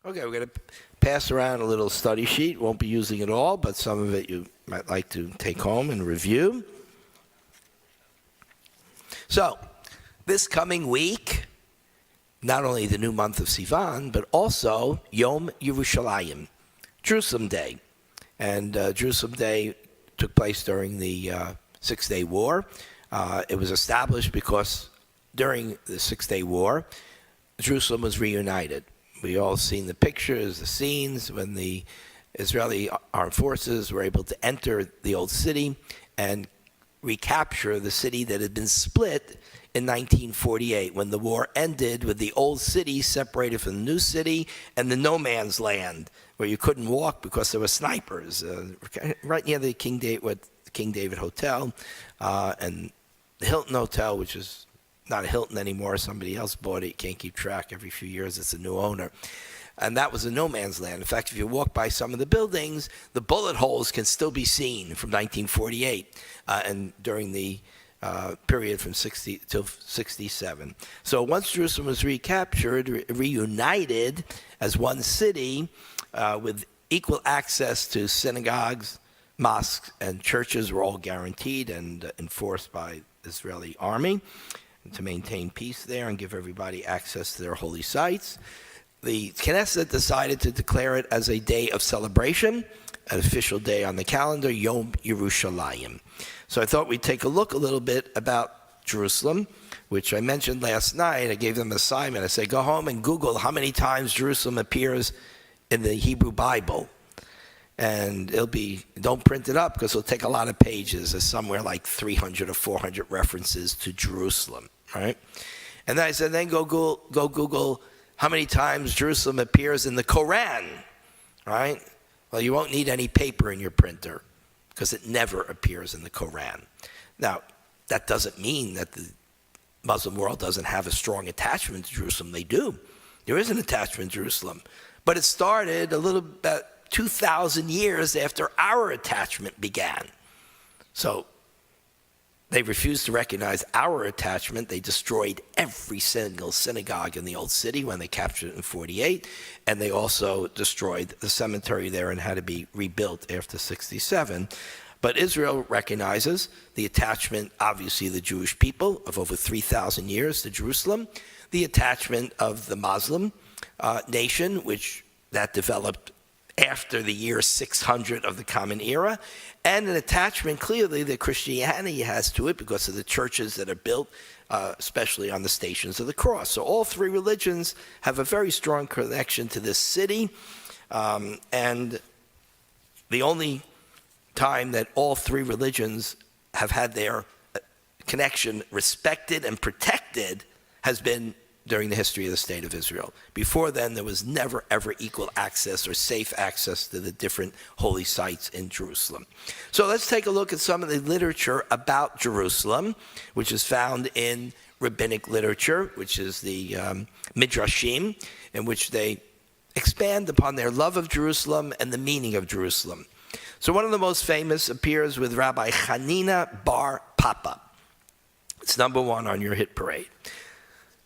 Okay, we're going to pass around a little study sheet. Won't be using it all, but some of it you might like to take home and review. So, this coming week, not only the new month of Sivan, but also Yom Yerushalayim, Jerusalem Day. And Jerusalem Day took place during the Six-Day War. It was established because during the Six-Day War, Jerusalem was reunited. We all seen the pictures, the scenes, when the Israeli armed forces were able to enter the old city and recapture the city that had been split in 1948, when the war ended with the old city separated from the new city and the no man's land, where you couldn't walk because there were snipers, right near the King David Hotel and the Hilton Hotel, which is not a Hilton anymore. Somebody else bought it. You can't keep track. Every few years, it's a new owner. And that was a no man's land. In fact, if you walk by some of the buildings, the bullet holes can still be seen from 1948 and during the period from 60 till 67. So once Jerusalem was recaptured, reunited as one city with equal access to synagogues, mosques, and churches were all guaranteed and enforced by the Israeli army to maintain peace there and give everybody access to their holy sites. The Knesset decided to declare it as a day of celebration, an official day on the calendar, Yom Yerushalayim. So I thought we'd take a look a little bit about Jerusalem, which I mentioned last night. I gave them an assignment. I said, go home and Google how many times Jerusalem appears in the Hebrew Bible. And don't print it up because it'll take a lot of pages. There's somewhere like 300 or 400 references to Jerusalem, right? And then I said, then go Google how many times Jerusalem appears in the Quran, right? Well, you won't need any paper in your printer because it never appears in the Quran. Now, that doesn't mean that the Muslim world doesn't have a strong attachment to Jerusalem. They do. There is an attachment to Jerusalem. But it started a little bit 2,000 years after our attachment began. So they refused to recognize our attachment. They destroyed every single synagogue in the old city when they captured it in 48, and they also destroyed the cemetery there and had to be rebuilt after 67. But Israel recognizes the attachment, obviously, of the Jewish people of over 3,000 years to Jerusalem, the attachment of the Muslim nation, which that developed after the year 600 of the Common Era, and an attachment clearly that Christianity has to it because of the churches that are built, especially on the Stations of the Cross. So all three religions have a very strong connection to this city, and the only time that all three religions have had their connection respected and protected has been during the history of the State of Israel. Before then, there was never, ever equal access or safe access to the different holy sites in Jerusalem. So let's take a look at some of the literature about Jerusalem, which is found in rabbinic literature, which is the Midrashim, in which they expand upon their love of Jerusalem and the meaning of Jerusalem. So one of the most famous appears with Rabbi Hanina bar Papa. It's number one on your hit parade.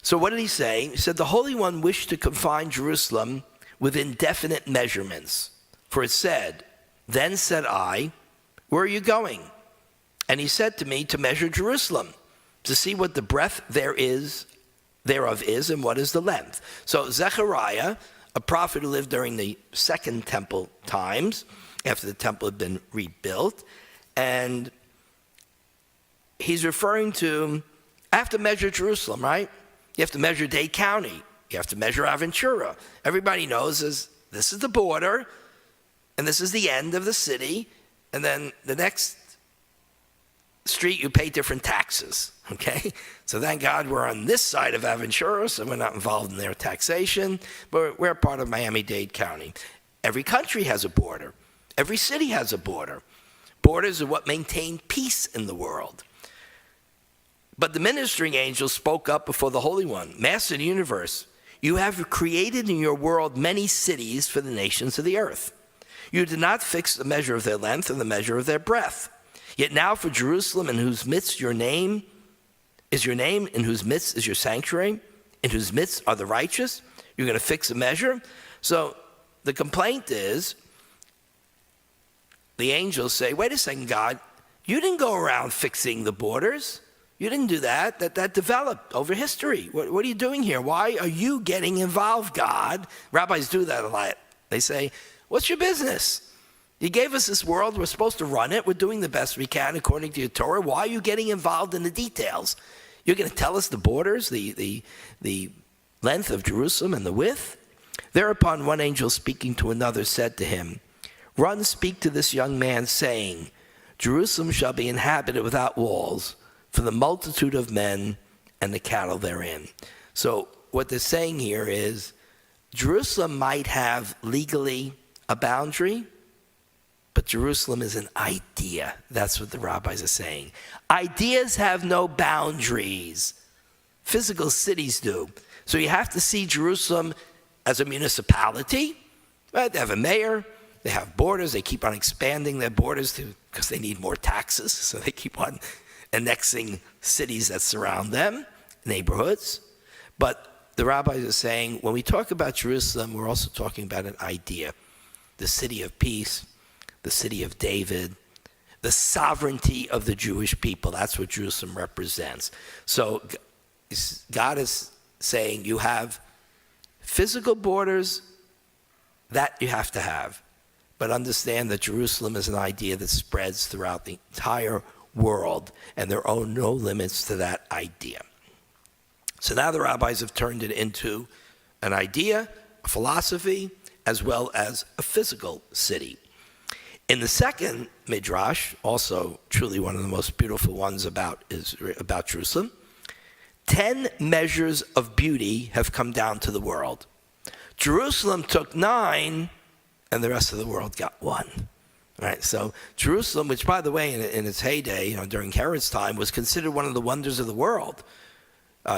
So what did he say? He said, the Holy One wished to confine Jerusalem with indefinite measurements. For it said, then said I, where are you going? And he said to me, to measure Jerusalem, to see what the breadth thereof is, and what is the length. So Zechariah, a prophet who lived during the Second Temple times, after the temple had been rebuilt, and he's referring to, I have to measure Jerusalem, right? You have to measure Dade County. You have to measure Aventura. Everybody knows this is the border, and this is the end of the city, and then the next street you pay different taxes, okay? So thank God we're on this side of Aventura, so we're not involved in their taxation, but we're part of Miami-Dade County. Every country has a border. Every city has a border. Borders are what maintain peace in the world. But the ministering angel spoke up before the Holy One, Master of the universe, you have created in your world many cities for the nations of the earth. You did not fix the measure of their length and the measure of their breadth. Yet now for Jerusalem, in whose midst your name, in whose midst is your sanctuary, in whose midst are the righteous, you're going to fix a measure. So the complaint is, the angels say, wait a second, God, you didn't go around fixing the borders. You didn't do that. That developed over history. What are you doing here? Why are you getting involved, God? Rabbis do that a lot. They say, what's your business? You gave us this world. We're supposed to run it. We're doing the best we can according to your Torah. Why are you getting involved in the details? You're going to tell us the borders, the length of Jerusalem and the width? Thereupon one angel speaking to another said to him, run, speak to this young man, saying, Jerusalem shall be inhabited without walls, for the multitude of men and the cattle therein. So what they're saying here is, Jerusalem might have legally a boundary, but Jerusalem is an idea. That's what the rabbis are saying. Ideas have no boundaries. Physical cities do. So you have to see Jerusalem as a municipality. Right? They have a mayor. They have borders. They keep on expanding their borders because they need more taxes. So they keep on annexing cities that surround them, neighborhoods. But the rabbis are saying, when we talk about Jerusalem, we're also talking about an idea. The city of peace, the city of David, the sovereignty of the Jewish people. That's what Jerusalem represents. So God is saying you have physical borders that you have to have. But understand that Jerusalem is an idea that spreads throughout the entire world, and there are no limits to that idea. So now the rabbis have turned it into an idea, a philosophy, as well as a physical city. In the second midrash, also truly one of the most beautiful ones about Jerusalem, 10 measures of beauty have come down to the world. Jerusalem took 9, and the rest of the world got 1. Right, so Jerusalem, which by the way, in its heyday, during Herod's time, was considered one of the wonders of the world.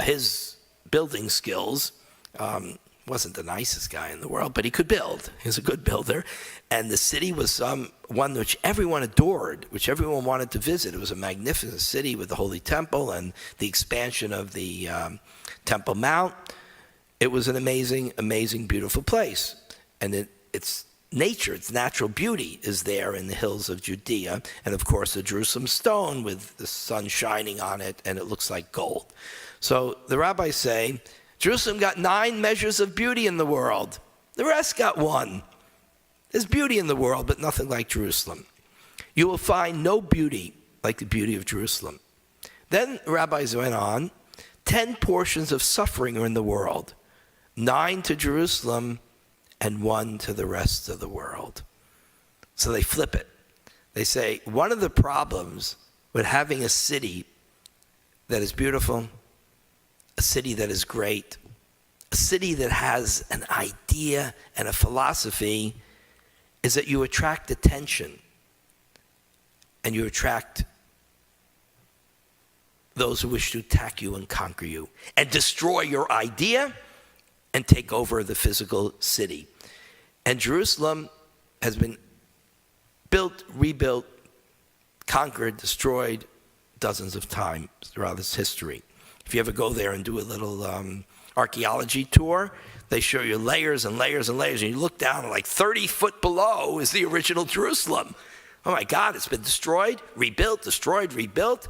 His building skills, wasn't the nicest guy in the world, but he could build. He was a good builder. And the city was one which everyone adored, which everyone wanted to visit. It was a magnificent city with the Holy Temple and the expansion of the Temple Mount. It was an amazing, amazing, beautiful place. And it's nature, its natural beauty is there in the hills of Judea. And of course, the Jerusalem stone with the sun shining on it, and it looks like gold. So the rabbis say, Jerusalem got 9 measures of beauty in the world. The rest got 1. There's beauty in the world, but nothing like Jerusalem. You will find no beauty like the beauty of Jerusalem. Then the rabbis went on, 10 portions of suffering are in the world, 9 to Jerusalem, and 1 to the rest of the world. So they flip it. They say, one of the problems with having a city that is beautiful, a city that is great, a city that has an idea and a philosophy, is that you attract attention and you attract those who wish to attack you and conquer you and destroy your idea and take over the physical city. And Jerusalem has been built, rebuilt, conquered, destroyed dozens of times throughout its history. If you ever go there and do a little archaeology tour, they show you layers and layers and layers, and you look down, and like 30 foot below is the original Jerusalem. Oh my God, it's been destroyed, rebuilt, destroyed, rebuilt,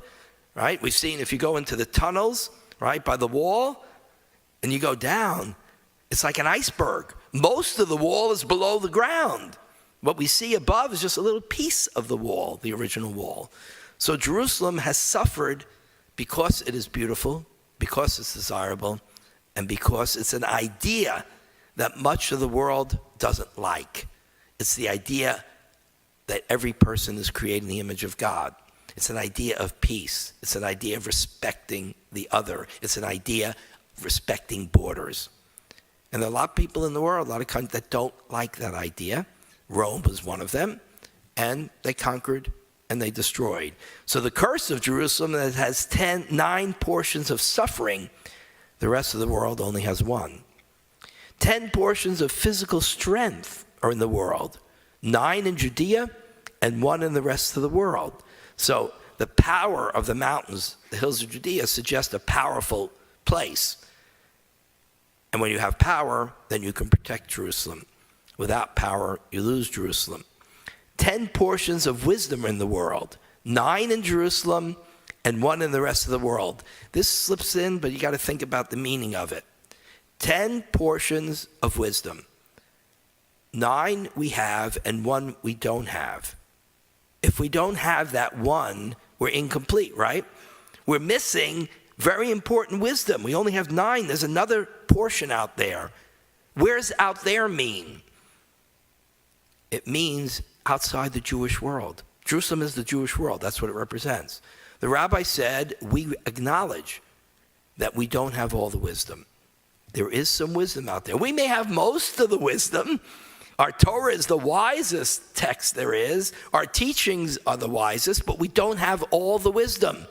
right? We've seen, if you go into the tunnels, right, by the wall, and you go down, it's like an iceberg. Most of the wall is below the ground. What we see above is just a little piece of the wall, the original wall. So Jerusalem has suffered because it is beautiful, because it's desirable, and because it's an idea that much of the world doesn't like. It's the idea that every person is created in the image of God. It's an idea of peace. It's an idea of respecting the other. It's an idea of respecting borders. And there are a lot of people in the world, a lot of countries that don't like that idea. Rome was one of them, and they conquered and they destroyed. So the curse of Jerusalem that has 9 portions of suffering, the rest of the world only has 1. 10 portions of physical strength are in the world, 9 in Judea and 1 in the rest of the world. So the power of the mountains, the hills of Judea, suggest a powerful place. And when you have power, then you can protect Jerusalem. Without power, you lose Jerusalem. 10 portions of wisdom are in the world, 9 in Jerusalem and 1 in the rest of the world. This slips in, but you got to think about the meaning of it. 10 portions of wisdom. 9 we have and 1 we don't have. If we don't have that 1, we're incomplete, right? We're missing very important wisdom. We only have 9. There's another portion out there. Where's out there mean? It means outside the Jewish world. Jerusalem is the Jewish world. That's what it represents. The rabbi said, we acknowledge that we don't have all the wisdom. There is some wisdom out there. We may have most of the wisdom. Our Torah is the wisest text there is. Our teachings are the wisest, but we don't have all the wisdom.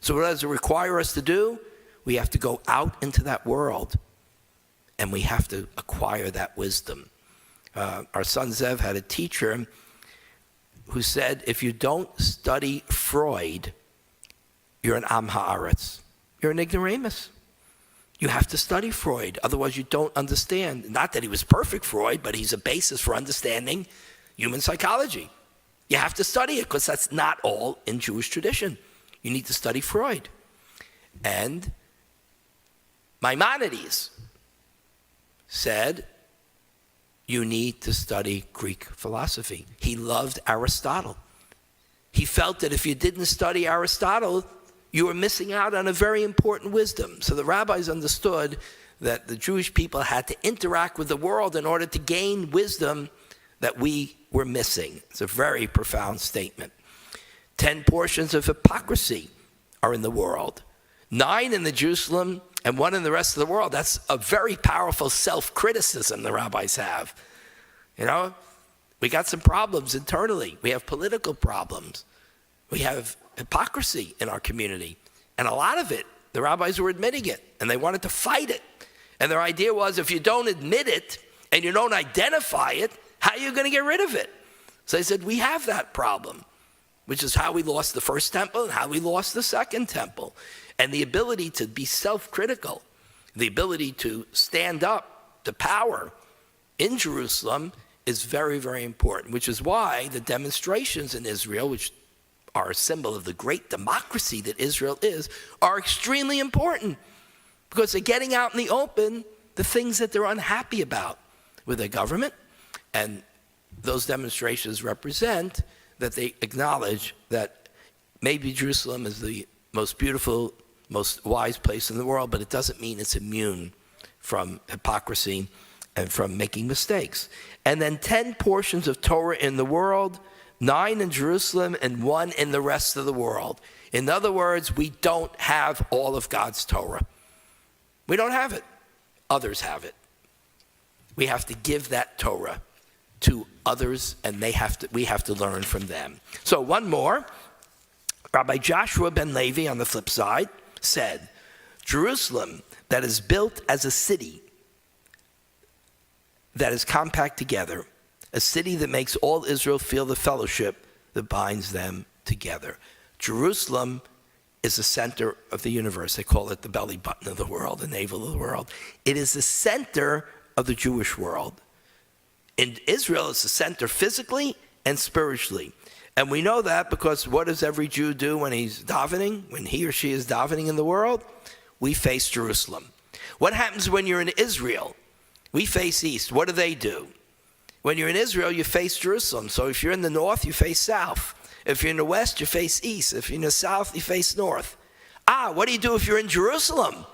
So what does it require us to do? We have to go out into that world, and we have to acquire that wisdom. Our son Zev had a teacher who said, if you don't study Freud, you're an Am Haaretz. You're an ignoramus. You have to study Freud, otherwise you don't understand. Not that he was perfect, Freud, but he's a basis for understanding human psychology. You have to study it, because that's not all in Jewish tradition. You need to study Freud. And Maimonides said, you need to study Greek philosophy. He loved Aristotle. He felt that if you didn't study Aristotle, you were missing out on a very important wisdom. So the rabbis understood that the Jewish people had to interact with the world in order to gain wisdom that we were missing. It's a very profound statement. 10 portions of hypocrisy are in the world. 9 in the Jerusalem and 1 in the rest of the world. That's a very powerful self-criticism the rabbis have. You know, we got some problems internally. We have political problems. We have hypocrisy in our community. And a lot of it, the rabbis were admitting it, and they wanted to fight it. And their idea was, if you don't admit it and you don't identify it, how are you going to get rid of it? So they said, we have that problem, which is how we lost the first temple and how we lost the second temple. And the ability to be self-critical, the ability to stand up to power in Jerusalem is very, very important, which is why the demonstrations in Israel, which are a symbol of the great democracy that Israel is, are extremely important, because they're getting out in the open the things that they're unhappy about with their government. And those demonstrations represent that they acknowledge that maybe Jerusalem is the most beautiful, most wise place in the world, but it doesn't mean it's immune from hypocrisy and from making mistakes. And then 10 portions of Torah in the world, 9 in Jerusalem and 1 in the rest of the world. In other words, we don't have all of God's Torah. We don't have it. Others have it. We have to give that Torah to others, and we have to learn from them. So one more. Rabbi Joshua ben Levi, on the flip side, said, Jerusalem that is built as a city that is compact together, a city that makes all Israel feel the fellowship that binds them together. Jerusalem is the center of the universe. They call it the belly button of the world, the navel of the world. It is the center of the Jewish world. In Israel, it's the center physically and spiritually. And we know that because what does every Jew do when he's davening, when he or she is davening in the world? We face Jerusalem. What happens when you're in Israel? We face east. What do? When you're in Israel, you face Jerusalem. So if you're in the north, you face south. If you're in the west, you face east. If you're in the south, you face north. What do you do if you're in Jerusalem?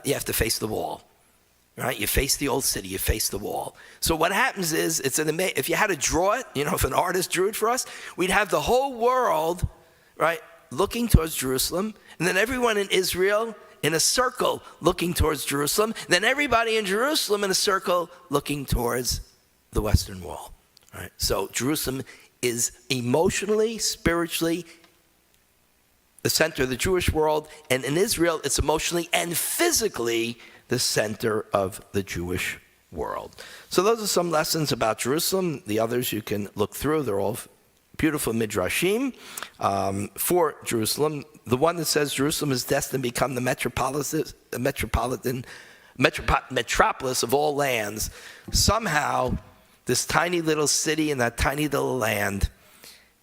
You have to face the wall. Right? You face the old city, you face the wall. So what happens is, if you had to draw it, if an artist drew it for us, we'd have the whole world, right, looking towards Jerusalem, and then everyone in Israel in a circle looking towards Jerusalem, and then everybody in Jerusalem in a circle looking towards the Western Wall. Right? So Jerusalem is emotionally, spiritually, the center of the Jewish world, and in Israel, it's emotionally and physically the center of the Jewish world. So those are some lessons about Jerusalem. The others you can look through. They're all beautiful midrashim for Jerusalem. The one that says Jerusalem is destined to become the metropolis of all lands. Somehow, this tiny little city in that tiny little land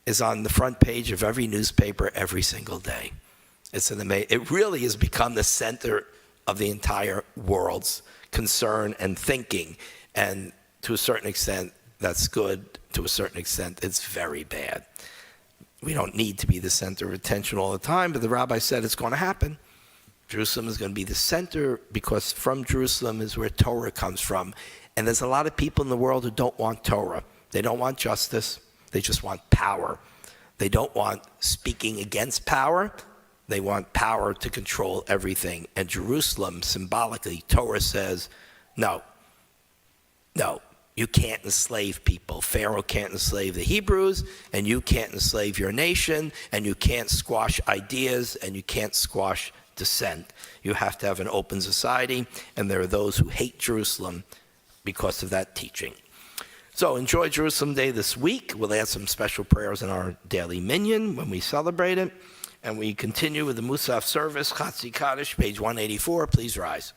is on the front page of every newspaper every single day. It really has become the center of the entire world's concern and thinking. And to a certain extent, that's good. To a certain extent, it's very bad. We don't need to be the center of attention all the time, but the rabbi said it's going to happen. Jerusalem is going to be the center because from Jerusalem is where Torah comes from. And there's a lot of people in the world who don't want Torah. They don't want justice. They just want power. They don't want speaking against power. They want power to control everything. And Jerusalem, symbolically, Torah says, no, you can't enslave people. Pharaoh can't enslave the Hebrews, and you can't enslave your nation, and you can't squash ideas, and you can't squash dissent. You have to have an open society, and there are those who hate Jerusalem because of that teaching. So enjoy Jerusalem Day this week. We'll add some special prayers in our daily minyan when we celebrate it. And we continue with the Musaf service, Chatzi Kaddish, page 184. Please rise.